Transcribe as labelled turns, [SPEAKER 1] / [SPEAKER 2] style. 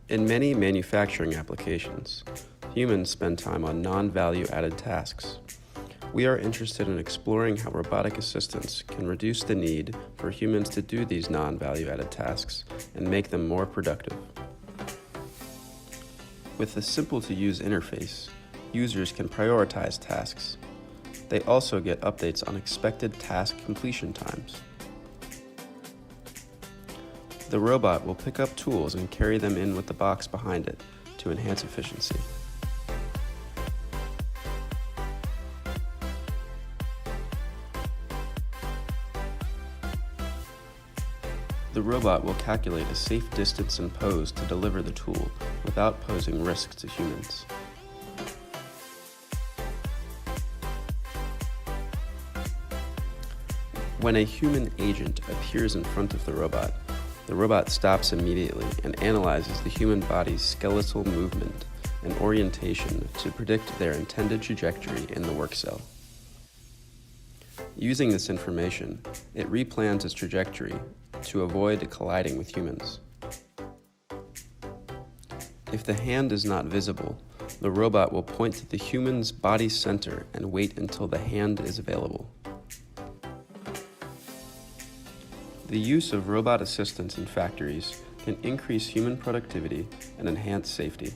[SPEAKER 1] In many manufacturing applications, humans spend time on non-value-added tasks. We are interested in exploring how robotic assistants can reduce the need for humans to do these non-value-added tasks and make them more productive. With a simple-to-use interface, users can prioritize tasks. They also get updates on expected task completion times. The robot will pick up tools and carry them in with the box behind it to enhance efficiency. The robot will calculate a safe distance and pose to deliver the tool without posing risk to humans. When a human agent appears in front of the robot stops immediately and analyzes the human body's skeletal movement and orientation to predict their intended trajectory in the work cell. Using this information, it replans its trajectory to avoid colliding with humans. If the hand is not visible, the robot will point to the human's body center and wait until the hand is available. The use of robot assistants in factories can increase human productivity and enhance safety.